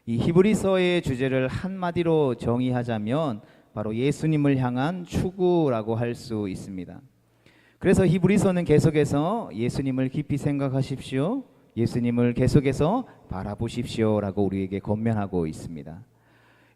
이 히브리서의 주제를 한마디로 정의하자면 바로 예수님을 향한 추구라고 할 수 있습니다. 그래서 히브리서는 계속해서 예수님을 깊이 생각하십시오, 예수님을 계속해서 바라보십시오라고 우리에게 권면하고 있습니다.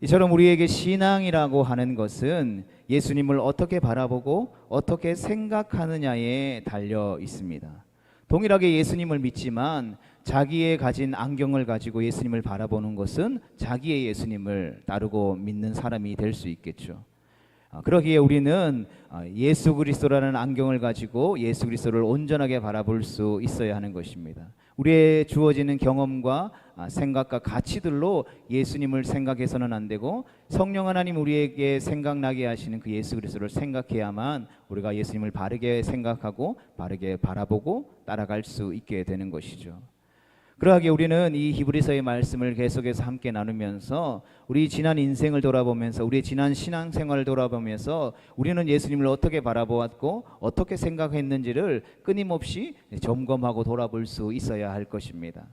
이처럼 우리에게 신앙이라고 하는 것은 예수님을 어떻게 바라보고 어떻게 생각하느냐에 달려 있습니다. 동일하게 예수님을 믿지만 자기의 가진 안경을 가지고 예수님을 바라보는 것은 자기의 예수님을 따르고 믿는 사람이 될 수 있겠죠. 그러기에 우리는 예수 그리스도라는 안경을 가지고 예수 그리스도를 온전하게 바라볼 수 있어야 하는 것입니다. 우리의 주어지는 경험과 생각과 가치들로 예수님을 생각해서는 안 되고, 성령 하나님 우리에게 생각나게 하시는 그 예수 그리스도를 생각해야만 우리가 예수님을 바르게 생각하고 바르게 바라보고 따라갈 수 있게 되는 것이죠. 그러하게 우리는 이 히브리서의 말씀을 계속해서 함께 나누면서 우리 지난 인생을 돌아보면서 우리의 지난 신앙생활을 돌아보면서 우리는 예수님을 어떻게 바라보았고 어떻게 생각했는지를 끊임없이 점검하고 돌아볼 수 있어야 할 것입니다.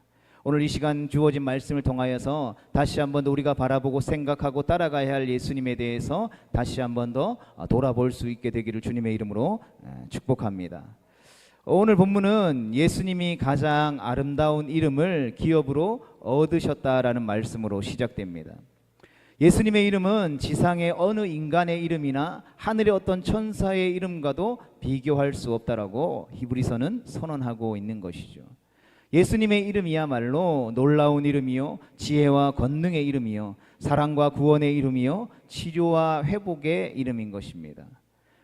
오늘 이 시간 주어진 말씀을 통하여서 다시 한 번 더 우리가 바라보고 생각하고 따라가야 할 예수님에 대해서 다시 한 번 더 돌아볼 수 있게 되기를 주님의 이름으로 축복합니다. 오늘 본문은 예수님이 가장 아름다운 이름을 기업으로 얻으셨다라는 말씀으로 시작됩니다. 예수님의 이름은 지상의 어느 인간의 이름이나 하늘의 어떤 천사의 이름과도 비교할 수 없다라고 히브리서는 선언하고 있는 것이죠. 예수님의 이름이야말로 놀라운 이름이요, 지혜와 권능의 이름이요, 사랑과 구원의 이름이요, 치료와 회복의 이름인 것입니다.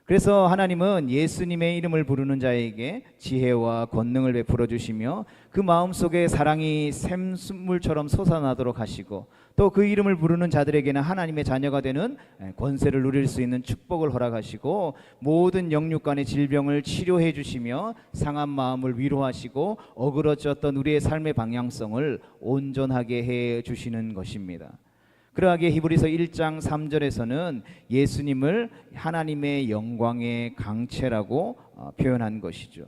그래서 하나님은 예수님의 이름을 부르는 자에게 지혜와 권능을 베풀어 주시며 그 마음속에 사랑이 샘물처럼 솟아나도록 하시고, 또 그 이름을 부르는 자들에게는 하나님의 자녀가 되는 권세를 누릴 수 있는 축복을 허락하시고, 모든 영육간의 질병을 치료해 주시며 상한 마음을 위로하시고 어그러졌던 우리의 삶의 방향성을 온전하게 해 주시는 것입니다. 그러하게 히브리서 1장 3절에서는 예수님을 하나님의 영광의 강체라고 표현한 것이죠.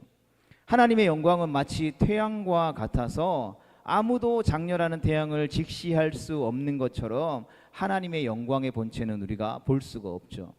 하나님의 영광은 마치 태양과 같아서 아무도 장렬하는 태양을 직시할 수 없는 것처럼 하나님의 영광의 본체는 우리가 볼 수가 없죠.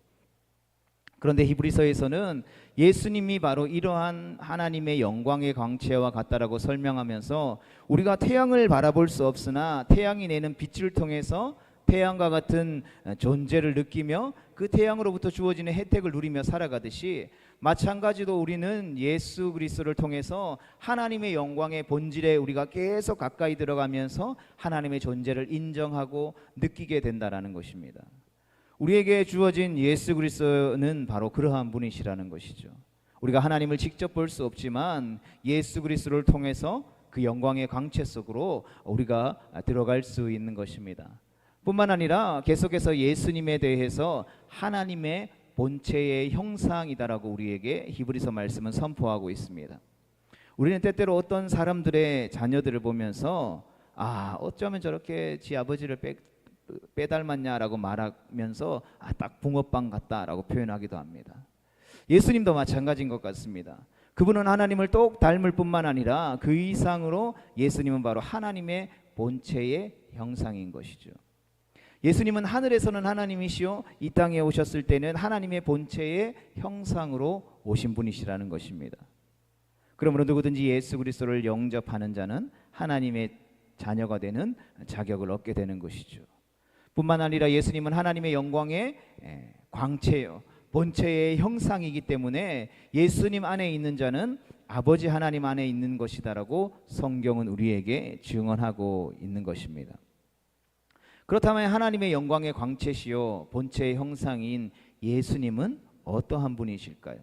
그런데 히브리서에서는 예수님이 바로 이러한 하나님의 영광의 광채와 같다라고 설명하면서 우리가 태양을 바라볼 수 없으나 태양이 내는 빛을 통해서 태양과 같은 존재를 느끼며 그 태양으로부터 주어지는 혜택을 누리며 살아가듯이, 마찬가지로 우리는 예수 그리스도를 통해서 하나님의 영광의 본질에 우리가 계속 가까이 들어가면서 하나님의 존재를 인정하고 느끼게 된다라는 것입니다. 우리에게 주어진 예수 그리스도는 바로 그러한 분이시라는 것이죠. 우리가 하나님을 직접 볼 수 없지만 예수 그리스도를 통해서 그 영광의 광채 속으로 우리가 들어갈 수 있는 것입니다. 뿐만 아니라 계속해서 예수님에 대해서 하나님의 본체의 형상이다라고 우리에게 히브리서 말씀은 선포하고 있습니다. 우리는 때때로 어떤 사람들의 자녀들을 보면서 어쩌면 저렇게 지 아버지를 빼닮았냐라고 말하면서 딱 붕어빵 같다라고 표현하기도 합니다. 예수님도 마찬가지인 것 같습니다. 그분은 하나님을 똑 닮을 뿐만 아니라 그 이상으로 예수님은 바로 하나님의 본체의 형상인 것이죠. 예수님은 하늘에서는 하나님이시요 이 땅에 오셨을 때는 하나님의 본체의 형상으로 오신 분이시라는 것입니다. 그러므로 누구든지 예수 그리스도를 영접하는 자는 하나님의 자녀가 되는 자격을 얻게 되는 것이죠. 뿐만 아니라 예수님은 하나님의 영광의 광채요 본체의 형상이기 때문에 예수님 안에 있는 자는 아버지 하나님 안에 있는 것이다라고 성경은 우리에게 증언하고 있는 것입니다. 그렇다면 하나님의 영광의 광채시요 본체의 형상인 예수님은 어떠한 분이실까요?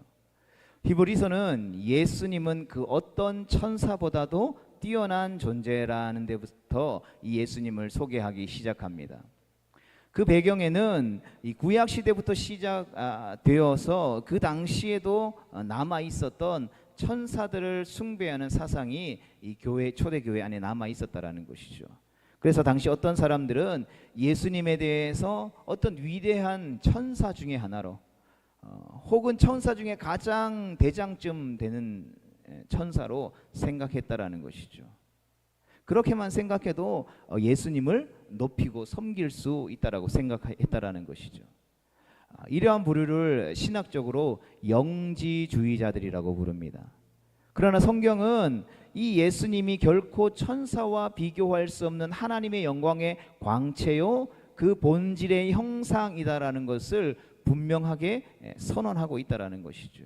히브리서는 예수님은 그 어떤 천사보다도 뛰어난 존재라는 데부터 이 예수님을 소개하기 시작합니다. 그 배경에는 이 구약 시대부터 시작되어서 그 당시에도 남아 있었던 천사들을 숭배하는 사상이 이 초대교회 안에 남아 있었다라는 것이죠. 그래서 당시 어떤 사람들은 예수님에 대해서 어떤 위대한 천사 중에 하나로 혹은 천사 중에 가장 대장쯤 되는 천사로 생각했다라는 것이죠. 그렇게만 생각해도 예수님을 높이고 섬길 수 있다라고 생각했다라는 것이죠. 이러한 부류를 신학적으로 영지주의자들이라고 부릅니다. 그러나 성경은 이 예수님이 결코 천사와 비교할 수 없는 하나님의 영광의 광채요 그 본질의 형상이다라는 것을 분명하게 선언하고 있다라는 것이죠.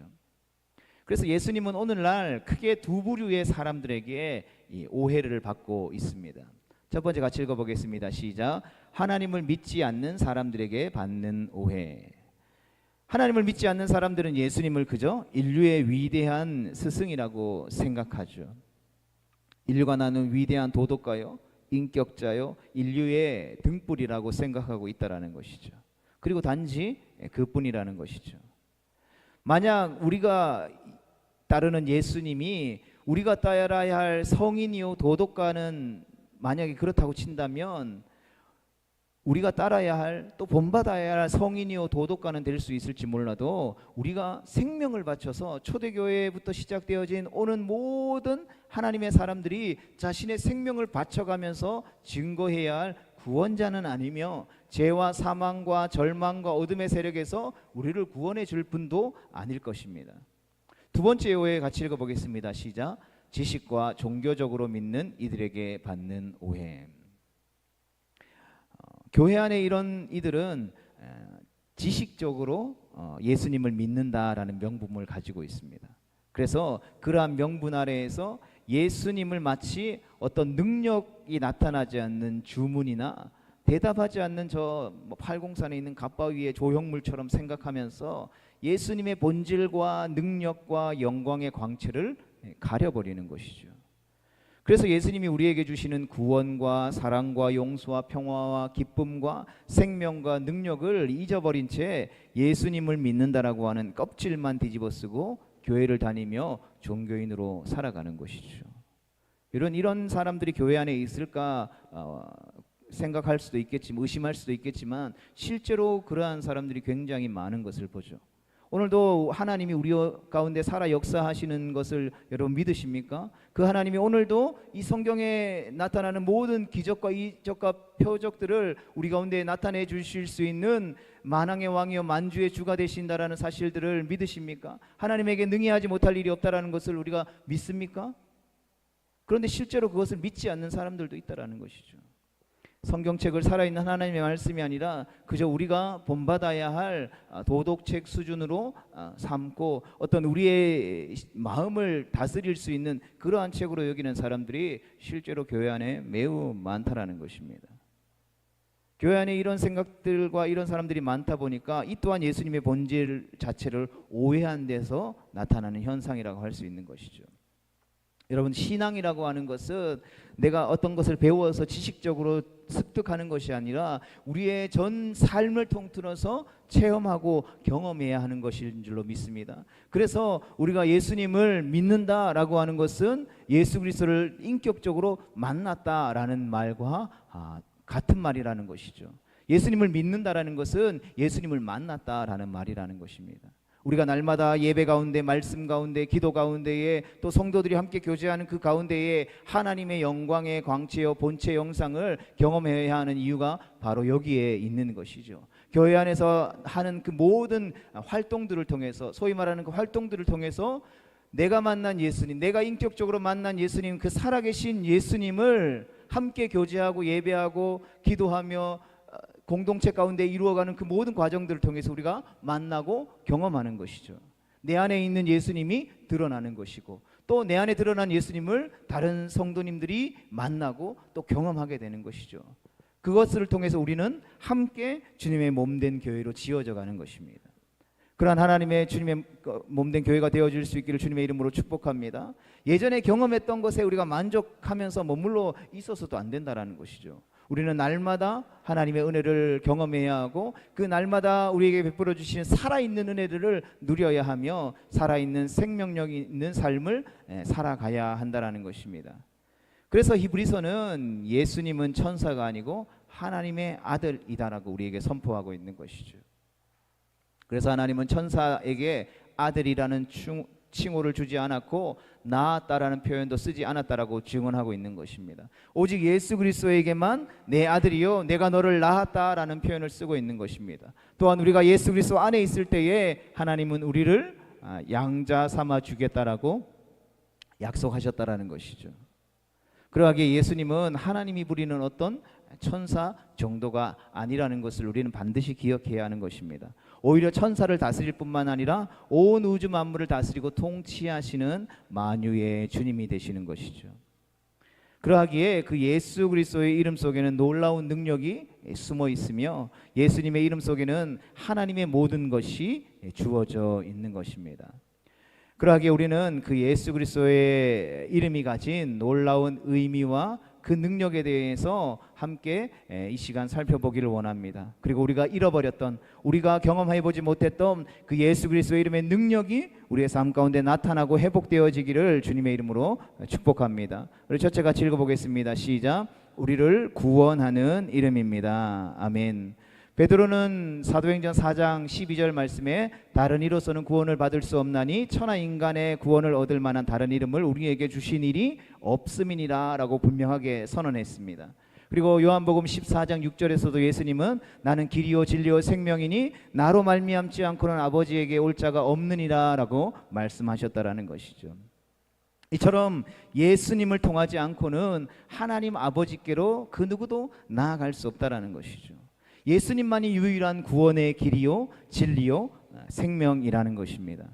그래서 예수님은 오늘날 크게 두 부류의 사람들에게 이 오해를 받고 있습니다. 첫 번째 같이 읽어보겠습니다. 시작. 하나님을 믿지 않는 사람들에게 받는 오해. 하나님을 믿지 않는 사람들은 예수님을 그저 인류의 위대한 스승이라고 생각하죠. 인류가 나눈 위대한 도덕가요, 인격자요, 인류의 등불이라고 생각하고 있다라는 것이죠. 그리고 단지 그뿐이라는 것이죠. 만약 우리가 따르는 예수님이 우리가 따라야 할 성인이요 도덕가는 만약에 그렇다고 친다면 우리가 따라야 할 또 본받아야 할 성인이요 도덕가는 될 수 있을지 몰라도 우리가 생명을 바쳐서 초대교회부터 시작되어진 오는 모든 하나님의 사람들이 자신의 생명을 바쳐가면서 증거해야 할 구원자는 아니며 죄와 사망과 절망과 어둠의 세력에서 우리를 구원해 줄 분도 아닐 것입니다. 두 번째 오해 같이 읽어보겠습니다. 시작. 지식과 종교적으로 믿는 이들에게 받는 오해. 교회 안에 이런 이들은 지식적으로 예수님을 믿는다라는 명분을 가지고 있습니다. 그래서 그러한 명분 아래에서 예수님을 마치 어떤 능력이 나타나지 않는 주문이나 대답하지 않는 저 팔공산에 있는 갑바 위의 조형물처럼 생각하면서 예수님의 본질과 능력과 영광의 광채를 가려버리는 것이죠. 그래서 예수님이 우리에게 주시는 구원과 사랑과 용서와 평화와 기쁨과 생명과 능력을 잊어버린 채 예수님을 믿는다라고 하는 껍질만 뒤집어 쓰고 교회를 다니며 종교인으로 살아가는 것이죠. 이런 사람들이 교회 안에 있을까 생각할 수도 있겠지만, 의심할 수도 있겠지만 실제로 그러한 사람들이 굉장히 많은 것을 보죠. 오늘도 하나님이 우리 가운데 살아 역사하시는 것을 여러분 믿으십니까? 그 하나님이 오늘도 이 성경에 나타나는 모든 기적과 이적과 표적들을 우리 가운데 나타내 주실 수 있는 만왕의 왕이요 만주의 주가 되신다라는 사실들을 믿으십니까? 하나님에게 능히하지 못할 일이 없다라는 것을 우리가 믿습니까? 그런데 실제로 그것을 믿지 않는 사람들도 있다라는 것이죠. 성경책을 살아있는 하나님의 말씀이 아니라 그저 우리가 본받아야 할 도덕책 수준으로 삼고 어떤 우리의 마음을 다스릴 수 있는 그러한 책으로 여기는 사람들이 실제로 교회 안에 매우 많다라는 것입니다. 교회 안에 이런 생각들과 이런 사람들이 많다 보니까 이 또한 예수님의 본질 자체를 오해한 데서 나타나는 현상이라고 할 수 있는 것이죠. 여러분, 신앙이라고 하는 것은 내가 어떤 것을 배워서 지식적으로 습득하는 것이 아니라 우리의 전 삶을 통틀어서 체험하고 경험해야 하는 것인 줄로 믿습니다. 그래서 우리가 예수님을 믿는다라고 하는 것은 예수 그리스도를 인격적으로 만났다라는 말과 같은 말이라는 것이죠. 예수님을 믿는다라는 것은 예수님을 만났다라는 말이라는 것입니다. 우리가 날마다 예배 가운데, 말씀 가운데, 기도 가운데에 또 성도들이 함께 교제하는 그 가운데에 하나님의 영광의 광채요 본체 영상을 경험해야 하는 이유가 바로 여기에 있는 것이죠. 교회 안에서 하는 그 모든 활동들을 통해서, 소위 말하는 그 활동들을 통해서 내가 만난 예수님, 내가 인격적으로 만난 예수님, 그 살아계신 예수님을 함께 교제하고 예배하고 기도하며 공동체 가운데 이루어가는 그 모든 과정들을 통해서 우리가 만나고 경험하는 것이죠. 내 안에 있는 예수님이 드러나는 것이고 또 내 안에 드러난 예수님을 다른 성도님들이 만나고 또 경험하게 되는 것이죠. 그것을 통해서 우리는 함께 주님의 몸된 교회로 지어져 가는 것입니다. 그러한 하나님의 주님의 몸된 교회가 되어질 수 있기를 주님의 이름으로 축복합니다. 예전에 경험했던 것에 우리가 만족하면서 머물러 있어서도 안 된다라는 것이죠. 우리는 날마다 하나님의 은혜를 경험해야 하고 그 날마다 우리에게 베풀어 주시는 살아있는 은혜들을 누려야 하며 살아있는 생명력이 있는 삶을 살아가야 한다라는 것입니다. 그래서 히브리서는 예수님은 천사가 아니고 하나님의 아들이다라고 우리에게 선포하고 있는 것이죠. 그래서 하나님은 천사에게 아들이라는 칭호를 주지 않았고 낳았다라는 표현도 쓰지 않았다라고 증언하고 있는 것입니다. 오직 예수 그리스도에게만 내 아들이요 내가 너를 낳았다라는 표현을 쓰고 있는 것입니다. 또한 우리가 예수 그리스도 안에 있을 때에 하나님은 우리를 양자 삼아 주겠다라고 약속하셨다라는 것이죠. 그러하기에 예수님은 하나님이 부리는 어떤 천사 정도가 아니라는 것을 우리는 반드시 기억해야 하는 것입니다. 오히려 천사를 다스릴 뿐만 아니라 온 우주 만물을 다스리고 통치하시는 만유의 주님이 되시는 것이죠. 그러하기에 그 예수 그리스도의 이름 속에는 놀라운 능력이 숨어 있으며 예수님의 이름 속에는 하나님의 모든 것이 주어져 있는 것입니다. 그러하기에 우리는 그 예수 그리스도의 이름이 가진 놀라운 의미와 그 능력에 대해서 함께 이 시간 살펴보기를 원합니다. 그리고 우리가 잃어버렸던, 우리가 경험해보지 못했던 그 예수 그리스도의 이름의 능력이 우리의 삶 가운데 나타나고 회복되어지기를 주님의 이름으로 축복합니다. 우리 첫째 같이 읽어보겠습니다. 시작. 우리를 구원하는 이름입니다. 아멘. 베드로는 사도행전 4장 12절 말씀에 다른 이로서는 구원을 받을 수 없나니 천하 인간의 구원을 얻을 만한 다른 이름을 우리에게 주신 일이 없음이니라 라고 분명하게 선언했습니다. 그리고 요한복음 14장 6절에서도 예수님은 나는 길이요 진리요 생명이니 나로 말미암지 않고는 아버지에게 올 자가 없느니라 라고 말씀하셨다라는 것이죠. 이처럼 예수님을 통하지 않고는 하나님 아버지께로 그 누구도 나아갈 수 없다라는 것이죠. 예수님만이 유일한 구원의 길이요 진리요 생명이라는 것입니다.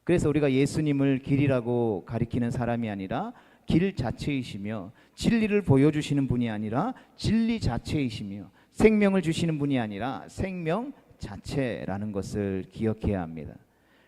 그래서 우리가 예수님을 길이라고 가리키는 사람이 아니라 길 자체이시며 진리를 보여주시는 분이 아니라 진리 자체이시며 생명을 주시는 분이 아니라 생명 자체라는 것을 기억해야 합니다.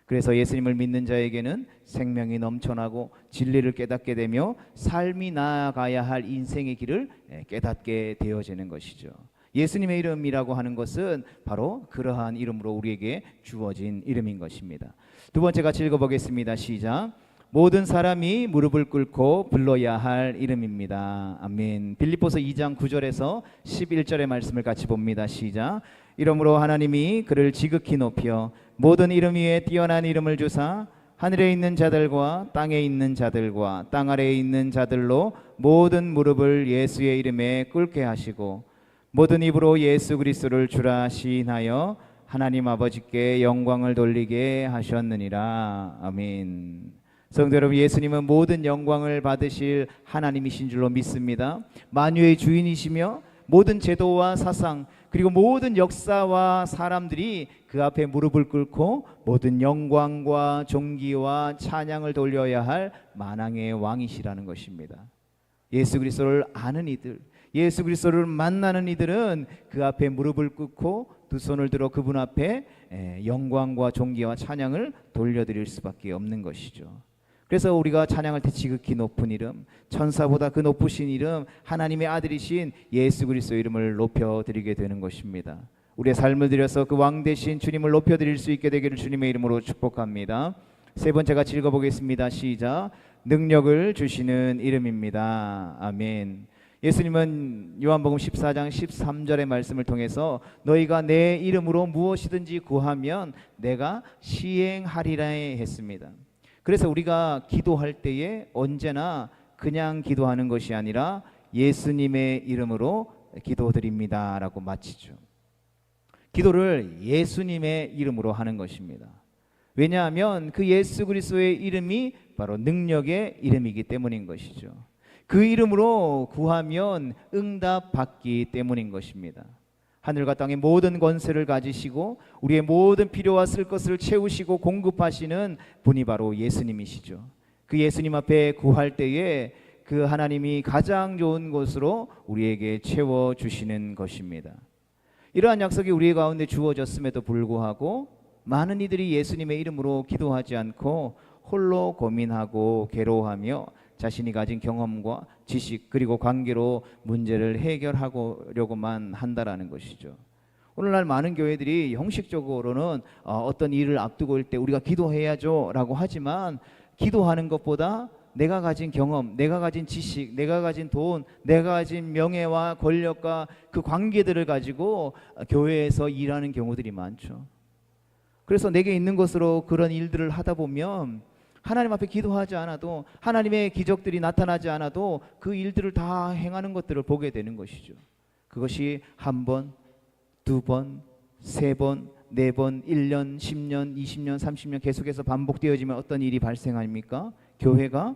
그래서 예수님을 믿는 자에게는 생명이 넘쳐나고 진리를 깨닫게 되며 삶이 나아가야 할 인생의 길을 깨닫게 되어지는 것이죠. 예수님의 이름이라고 하는 것은 바로 그러한 이름으로 우리에게 주어진 이름인 것입니다. 두 번째 같이 읽어보겠습니다. 시작. 모든 사람이 무릎을 꿇고 불러야 할 이름입니다. 아멘. 빌립보서 2장 9절에서 11절의 말씀을 같이 봅니다. 시작. 이러므로 하나님이 그를 지극히 높여 모든 이름 위에 뛰어난 이름을 주사 하늘에 있는 자들과 땅에 있는 자들과 땅 아래에 있는 자들로 모든 무릎을 예수의 이름에 꿇게 하시고 모든 입으로 예수 그리스도를 주라 시인하여 하나님 아버지께 영광을 돌리게 하셨느니라. 아멘. 성도 여러분, 예수님은 모든 영광을 받으실 하나님이신 줄로 믿습니다. 만유의 주인이시며 모든 제도와 사상 그리고 모든 역사와 사람들이 그 앞에 무릎을 꿇고 모든 영광과 존귀와 찬양을 돌려야 할 만왕의 왕이시라는 것입니다. 예수 그리스도를 아는 이들, 예수 그리스도를 만나는 이들은 그 앞에 무릎을 꿇고 두 손을 들어 그분 앞에 영광과 존귀와 찬양을 돌려드릴 수밖에 없는 것이죠. 그래서 우리가 찬양할 때 지극히 높은 이름, 천사보다 그 높으신 이름, 하나님의 아들이신 예수 그리스도 이름을 높여드리게 되는 것입니다. 우리의 삶을 들여서 그 왕 대신 주님을 높여드릴 수 있게 되기를 주님의 이름으로 축복합니다. 세 번째 같이 읽어보겠습니다. 시작. 능력을 주시는 이름입니다. 아멘. 예수님은 요한복음 14장 13절의 말씀을 통해서 너희가 내 이름으로 무엇이든지 구하면 내가 시행하리라 했습니다. 그래서 우리가 기도할 때에 언제나 그냥 기도하는 것이 아니라 예수님의 이름으로 기도드립니다 라고 마치죠. 기도를 예수님의 이름으로 하는 것입니다. 왜냐하면 그 예수 그리스도의 이름이 바로 능력의 이름이기 때문인 것이죠. 그 이름으로 구하면 응답받기 때문인 것입니다. 하늘과 땅의 모든 권세를 가지시고 우리의 모든 필요와 쓸 것을 채우시고 공급하시는 분이 바로 예수님이시죠. 그 예수님 앞에 구할 때에 그 하나님이 가장 좋은 것으로 우리에게 채워주시는 것입니다. 이러한 약속이 우리 가운데 주어졌음에도 불구하고 많은 이들이 예수님의 이름으로 기도하지 않고 홀로 고민하고 괴로워하며 자신이 가진 경험과 지식 그리고 관계로 문제를 해결하려고만 한다라는 것이죠. 오늘날 많은 교회들이 형식적으로는 어떤 일을 앞두고 있을 때 우리가 기도해야죠 라고 하지만 기도하는 것보다 내가 가진 경험, 내가 가진 지식, 내가 가진 돈, 내가 가진 명예와 권력과 그 관계들을 가지고 교회에서 일하는 경우들이 많죠. 그래서 내게 있는 것으로 그런 일들을 하다 보면 하나님 앞에 기도하지 않아도, 하나님의 기적들이 나타나지 않아도 그 일들을 다 행하는 것들을 보게 되는 것이죠. 그것이 한 번, 두 번, 세 번, 네 번, 1년, 10년, 20년, 30년 계속해서 반복되어지면 어떤 일이 발생합니까? 교회가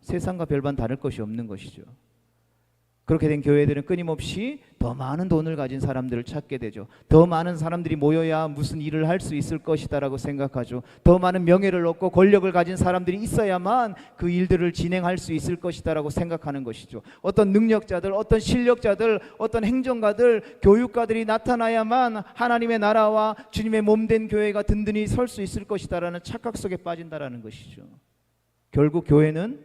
세상과 별반 다를 것이 없는 것이죠. 그렇게 된 교회들은 끊임없이 더 많은 돈을 가진 사람들을 찾게 되죠. 더 많은 사람들이 모여야 무슨 일을 할 수 있을 것이다라고 생각하죠. 더 많은 명예를 얻고 권력을 가진 사람들이 있어야만 그 일들을 진행할 수 있을 것이다라고 생각하는 것이죠. 어떤 능력자들, 어떤 실력자들, 어떤 행정가들, 교육가들이 나타나야만 하나님의 나라와 주님의 몸된 교회가 든든히 설 수 있을 것이다라는 착각 속에 빠진다라는 것이죠. 결국 교회는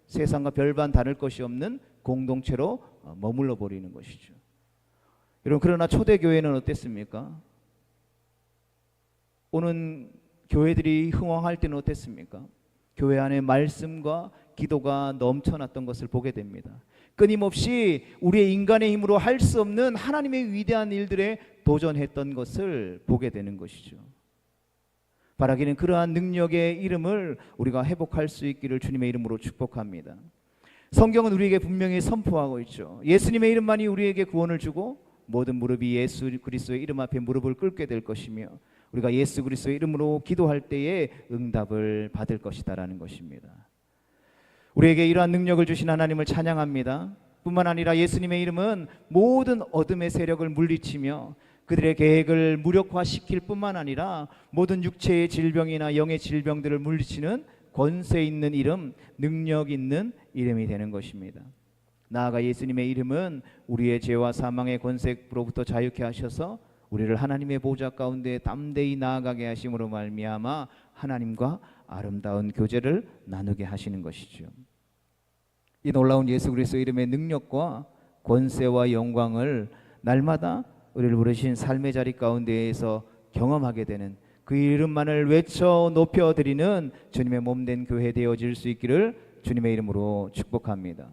세상과 별반 다를 것이 없는 공동체로 머물러 버리는 것이죠. 여러분, 그러나 초대교회는 어땠습니까? 오는 교회들이 흥왕할 때는 어땠습니까? 교회 안에 말씀과 기도가 넘쳐났던 것을 보게 됩니다. 끊임없이 우리의 인간의 힘으로 할 수 없는 하나님의 위대한 일들에 도전했던 것을 보게 되는 것이죠. 바라기는 그러한 능력의 이름을 우리가 회복할 수 있기를 주님의 이름으로 축복합니다. 성경은 우리에게 분명히 선포하고 있죠. 예수님의 이름만이 우리에게 구원을 주고 모든 무릎이 예수 그리스도의 이름 앞에 무릎을 꿇게 될 것이며 우리가 예수 그리스도의 이름으로 기도할 때에 응답을 받을 것이다라는 것입니다. 우리에게 이러한 능력을 주신 하나님을 찬양합니다. 뿐만 아니라 예수님의 이름은 모든 어둠의 세력을 물리치며 그들의 계획을 무력화시킬 뿐만 아니라 모든 육체의 질병이나 영의 질병들을 물리치는 권세 있는 이름, 능력 있는 이름이 되는 것입니다. 나아가 예수님의 이름은 우리의 죄와 사망의 권세로부터 자유케 하셔서 우리를 하나님의 보좌 가운데 담대히 나아가게 하심으로 말미암아 하나님과 아름다운 교제를 나누게 하시는 것이죠. 이 놀라운 예수 그리스도 이름의 능력과 권세와 영광을 날마다 우리를 부르신 삶의 자리 가운데에서 경험하게 되는 그 이름만을 외쳐 높여드리는 주님의 몸된 교회 되어질 수 있기를 주님의 이름으로 축복합니다.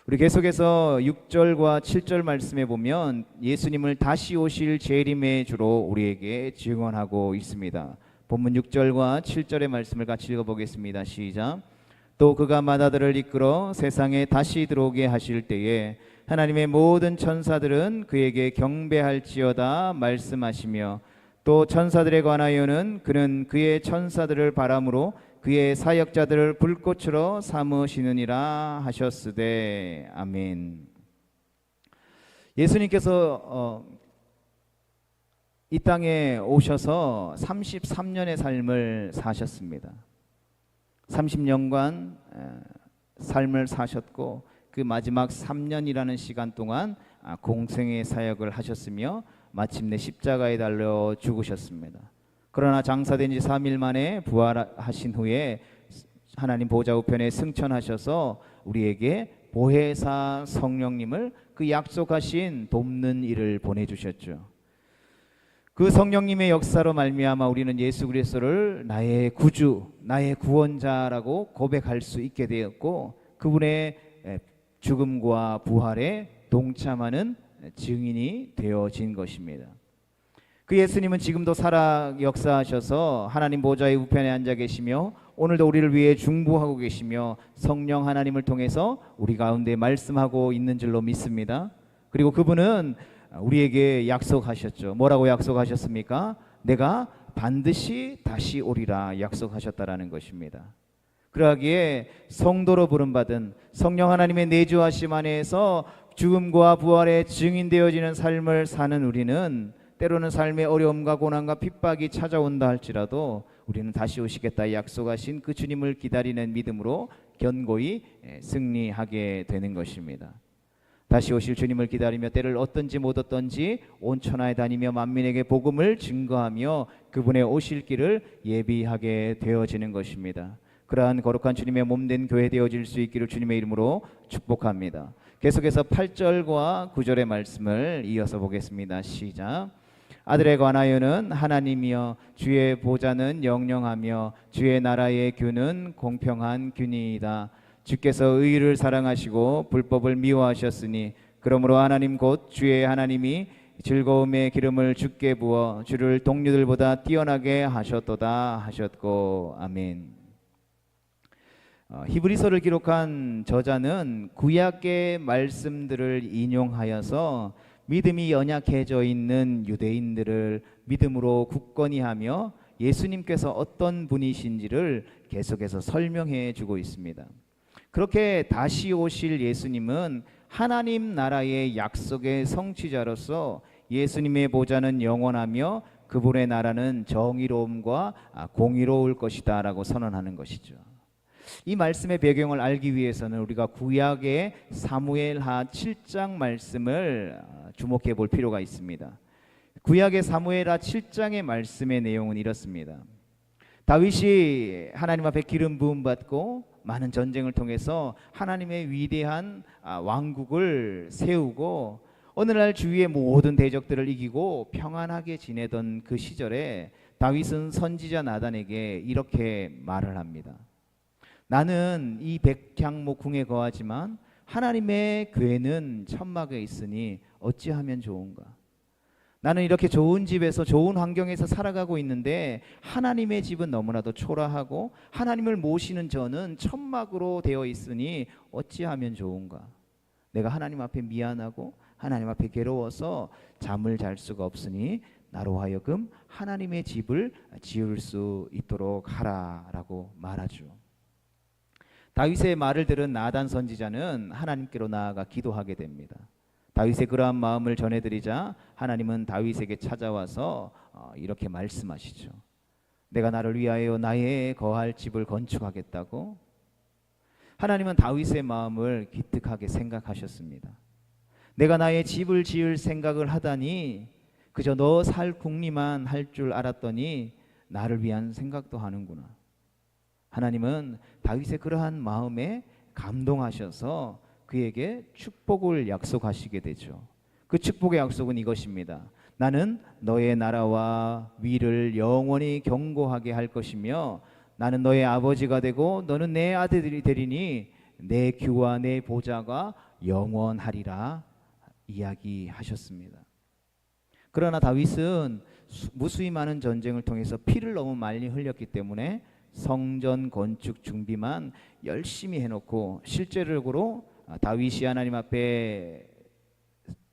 우리 계속해서 6절과 7절 말씀에 보면 예수님을 다시 오실 재림의 주로 우리에게 증언하고 있습니다. 본문 6절과 7절의 말씀을 같이 읽어보겠습니다. 시작. 또 그가 마다들을 이끌어 세상에 다시 들어오게 하실 때에 하나님의 모든 천사들은 그에게 경배할지어다 말씀하시며 또 천사들에 관하여는 그는 그의 천사들을 바람으로 그의 사역자들을 불꽃으로 삼으시느니라 하셨으되 아멘. 예수님께서 이 땅에 오셔서 33년의 삶을 사셨습니다. 30년간 삶을 사셨고 그 마지막 3년이라는 시간 동안 공생의 사역을 하셨으며 마침내 십자가에 달려 죽으셨습니다. 그러나 장사된 지 3일 만에 부활하신 후에 하나님 보좌 우편에 승천하셔서 우리에게 보혜사 성령님을 그 약속하신 돕는 일을 보내주셨죠. 그 성령님의 역사로 말미암아 우리는 예수 그리스도를 나의 구주, 나의 구원자라고 고백할 수 있게 되었고 그분의 죽음과 부활에 동참하는 증인이 되어진 것입니다. 그 예수님은 지금도 살아 역사하셔서 하나님 보좌의 우편에 앉아 계시며 오늘도 우리를 위해 중보하고 계시며 성령 하나님을 통해서 우리 가운데 말씀하고 있는 줄로 믿습니다. 그리고 그분은 우리에게 약속하셨죠. 뭐라고 약속하셨습니까? 내가 반드시 다시 오리라 약속하셨다라는 것입니다. 그러기에 성도로 부름받은 성령 하나님의 내주하심 안에서 죽음과 부활의 증인되어지는 삶을 사는 우리는 때로는 삶의 어려움과 고난과 핍박이 찾아온다 할지라도 우리는 다시 오시겠다 약속하신 그 주님을 기다리는 믿음으로 견고히 승리하게 되는 것입니다. 다시 오실 주님을 기다리며 때를 얻든지 못 얻든지 온 천하에 다니며 만민에게 복음을 증거하며 그분의 오실 길을 예비하게 되어지는 것입니다. 그러한 거룩한 주님의 몸된 교회 되어질 수 있기를 주님의 이름으로 축복합니다. 계속해서 8절과 9절의 말씀을 이어서 보겠습니다. 시작. 아들에 관하여는 하나님이여 주의 보좌는 영영하며 주의 나라의 균은 공평한 균이이다. 주께서 의를 사랑하시고 불법을 미워하셨으니 그러므로 하나님 곧 주의 하나님이 즐거움의 기름을 주께 부어 주를 동료들보다 뛰어나게 하셨도다 하셨고 아멘. 히브리서를 기록한 저자는 구약의 말씀들을 인용하여서 믿음이 연약해져 있는 유대인들을 믿음으로 굳건히 하며 예수님께서 어떤 분이신지를 계속해서 설명해 주고 있습니다. 그렇게 다시 오실 예수님은 하나님 나라의 약속의 성취자로서 예수님의 보좌는 영원하며 그분의 나라는 정의로움과 공의로울 것이다 라고 선언하는 것이죠. 이 말씀의 배경을 알기 위해서는 우리가 구약의 사무엘하 7장 말씀을 주목해 볼 필요가 있습니다. 구약의 사무엘하 7장의 말씀의 내용은 이렇습니다. 다윗이 하나님 앞에 기름 부음 받고 많은 전쟁을 통해서 하나님의 위대한 왕국을 세우고 어느 날 주위의 모든 대적들을 이기고 평안하게 지내던 그 시절에 다윗은 선지자 나단에게 이렇게 말을 합니다. 나는 이 백향목 궁에 거하지만 하나님의 궤는 천막에 있으니 어찌하면 좋은가? 나는 이렇게 좋은 집에서 좋은 환경에서 살아가고 있는데 하나님의 집은 너무나도 초라하고 하나님을 모시는 저는 천막으로 되어 있으니 어찌하면 좋은가? 내가 하나님 앞에 미안하고 하나님 앞에 괴로워서 잠을 잘 수가 없으니 나로 하여금 하나님의 집을 지을 수 있도록 하라라고 말하죠. 다윗의 말을 들은 나단 선지자는 하나님께로 나아가 기도하게 됩니다. 다윗의 그러한 마음을 전해드리자 하나님은 다윗에게 찾아와서 이렇게 말씀하시죠. 내가 나를 위하여 나의 거할 집을 건축하겠다고? 하나님은 다윗의 마음을 기특하게 생각하셨습니다. 내가 나의 집을 지을 생각을 하다니 그저 너 살 궁리만 할 줄 알았더니 나를 위한 생각도 하는구나. 하나님은 다윗의 그러한 마음에 감동하셔서 그에게 축복을 약속하시게 되죠. 그 축복의 약속은 이것입니다. 나는 너의 나라와 위를 영원히 견고하게 할 것이며 나는 너의 아버지가 되고 너는 내 아들이 되리니 내 규와 내 보좌가 영원하리라 이야기하셨습니다. 그러나 다윗은 무수히 많은 전쟁을 통해서 피를 너무 많이 흘렸기 때문에 성전 건축 준비만 열심히 해놓고 실제적으로 다윗이 하나님 앞에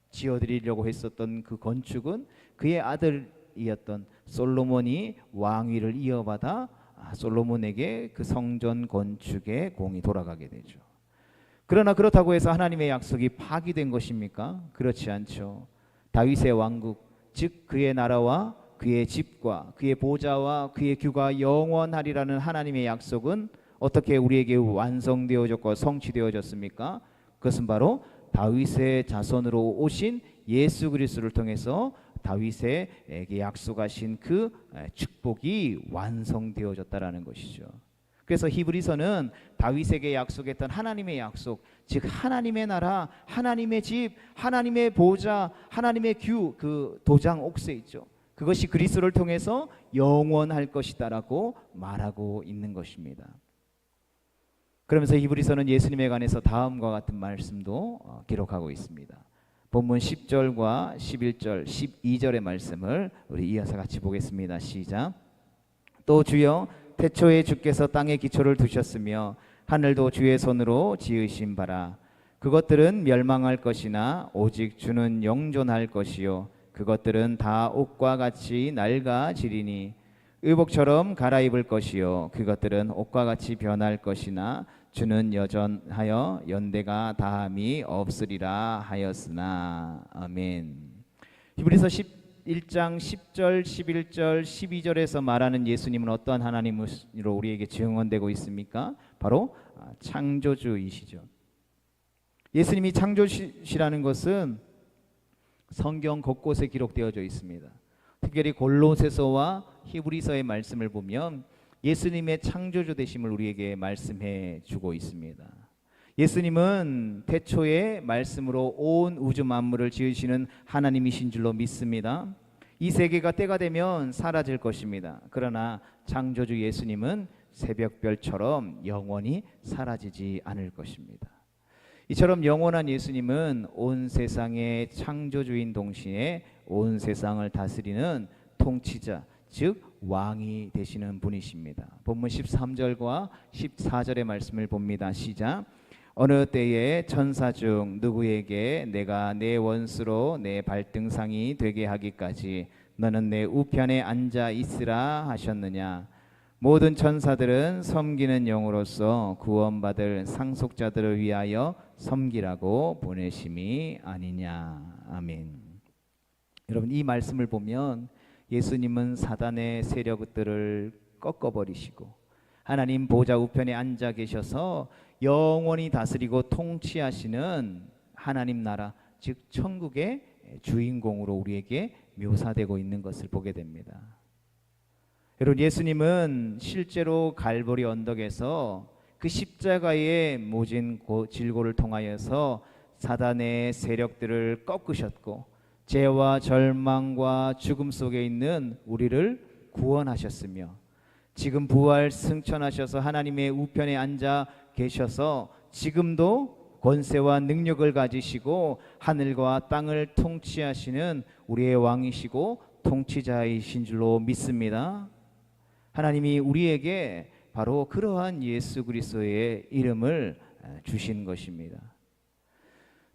지어드리려고 했었던 그 건축은 그의 아들이었던 솔로몬이 왕위를 이어받아 솔로몬에게 그 성전 건축의 공이 돌아가게 되죠. 그러나 그렇다고 해서 하나님의 약속이 파기된 것입니까? 그렇지 않죠. 다윗의 왕국, 즉 그의 나라와 그의 집과 그의 보좌와 그의 규가 영원하리라는 하나님의 약속은 어떻게 우리에게 완성되어졌고 성취되어졌습니까? 그것은 바로 다윗의 자손으로 오신 예수 그리스도를 통해서 다윗에게 약속하신 그 축복이 완성되어졌다라는 것이죠. 그래서 히브리서는 다윗에게 약속했던 하나님의 약속, 즉 하나님의 나라, 하나님의 집, 하나님의 보좌, 하나님의 규, 그 도장 옥새 있죠. 그것이 그리스도를 통해서 영원할 것이다라고 말하고 있는 것입니다. 그러면서 히브리서는 예수님에 관해서 다음과 같은 말씀도 기록하고 있습니다. 본문 10절과 11절, 12절의 말씀을 우리 이어서 같이 보겠습니다. 시작. 또 주여 태초에 주께서 땅에 기초를 두셨으며 하늘도 주의 손으로 지으신 바라. 그것들은 멸망할 것이나 오직 주는 영존할 것이요 그것들은 다 옷과 같이 낡아지리니 의복처럼 갈아입을 것이요 그것들은 옷과 같이 변할 것이나 주는 여전하여 연대가 다함이 없으리라 하였으나. 아멘. 히브리서 11장 10절, 11절, 12절에서 말하는 예수님은 어떠한 하나님으로 우리에게 증언되고 있습니까? 바로 창조주이시죠. 예수님이 창조주시라는 것은 성경 곳곳에 기록되어져 있습니다. 특별히 골로새서와 히브리서의 말씀을 보면 예수님의 창조주 되심을 우리에게 말씀해 주고 있습니다. 예수님은 태초의 말씀으로 온 우주 만물을 지으시는 하나님이신 줄로 믿습니다. 이 세계가 때가 되면 사라질 것입니다. 그러나 창조주 예수님은 새벽별처럼 영원히 사라지지 않을 것입니다. 이처럼 영원한 예수님은 온 세상의 창조주인 동시에 온 세상을 다스리는 통치자, 즉 왕이 되시는 분이십니다. 본문 13절과 14절의 말씀을 봅니다. 시작. 어느 때에 천사 중 누구에게 내가 내 원수로 내 발등상이 되게 하기까지 너는 내 우편에 앉아 있으라 하셨느냐. 모든 천사들은 섬기는 영으로서 구원받을 상속자들을 위하여 섬기라고 보내심이 아니냐. 아멘. 여러분, 이 말씀을 보면 예수님은 사단의 세력들을 꺾어버리시고 하나님 보좌 우편에 앉아 계셔서 영원히 다스리고 통치하시는 하나님 나라, 즉 천국의 주인공으로 우리에게 묘사되고 있는 것을 보게 됩니다. 여러분, 예수님은 실제로 갈보리 언덕에서 그 십자가의 모진 질고를 통하여서 사단의 세력들을 꺾으셨고 죄와 절망과 죽음 속에 있는 우리를 구원하셨으며 지금 부활 승천하셔서 하나님의 우편에 앉아 계셔서 지금도 권세와 능력을 가지시고 하늘과 땅을 통치하시는 우리의 왕이시고 통치자이신 줄로 믿습니다. 하나님이 우리에게 바로 그러한 예수 그리스도의 이름을 주신 것입니다.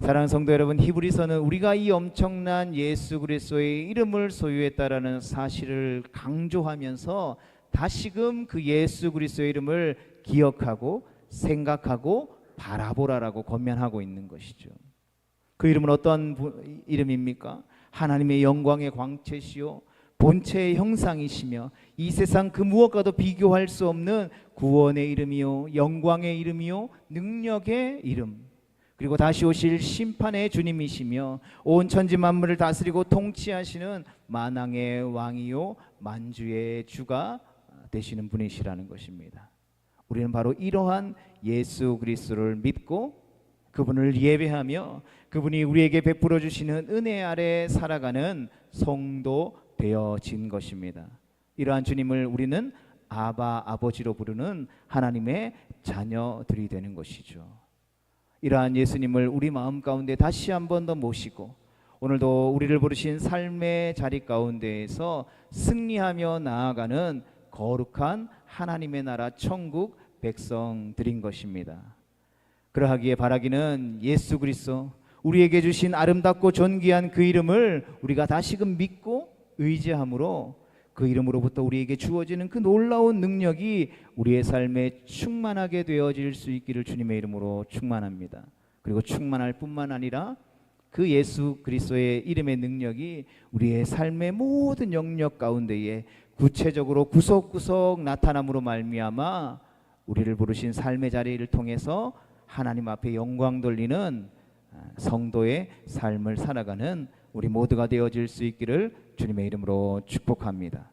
사랑하는 성도 여러분, 히브리서는 우리가 이 엄청난 예수 그리스도의 이름을 소유했다라는 사실을 강조하면서 다시금 그 예수 그리스도의 이름을 기억하고 생각하고 바라보라라고 권면하고 있는 것이죠. 그 이름은 어떤 이름입니까? 하나님의 영광의 광채시요 본체의 형상이시며 이 세상 그 무엇과도 비교할 수 없는 구원의 이름이요 영광의 이름이요 능력의 이름, 그리고 다시 오실 심판의 주님이시며 온 천지 만물을 다스리고 통치하시는 만왕의 왕이요 만주의 주가 되시는 분이시라는 것입니다. 우리는 바로 이러한 예수 그리스도를 믿고 그분을 예배하며 그분이 우리에게 베풀어 주시는 은혜 아래 살아가는 성도 되어진 것입니다. 이러한 주님을 우리는 아바, 아버지로 부르는 하나님의 자녀들이 되는 것이죠. 이러한 예수님을 우리 마음 가운데 다시 한 번 더 모시고 오늘도 우리를 부르신 삶의 자리 가운데에서 승리하며 나아가는 거룩한 하나님의 나라 천국 백성들인 것입니다. 그러하기에 바라기는 예수 그리스도, 우리에게 주신 아름답고 존귀한 그 이름을 우리가 다시금 믿고 의지함으로 그 이름으로부터 우리에게 주어지는 그 놀라운 능력이 우리의 삶에 충만하게 되어질 수 있기를 주님의 이름으로 충만합니다. 그리고 충만할 뿐만 아니라 그 예수 그리스도의 이름의 능력이 우리의 삶의 모든 영역 가운데에 구체적으로 구석구석 나타남으로 말미암아 우리를 부르신 삶의 자리를 통해서 하나님 앞에 영광 돌리는 성도의 삶을 살아가는 우리 모두가 되어질 수 있기를 주님의 이름으로 축복합니다.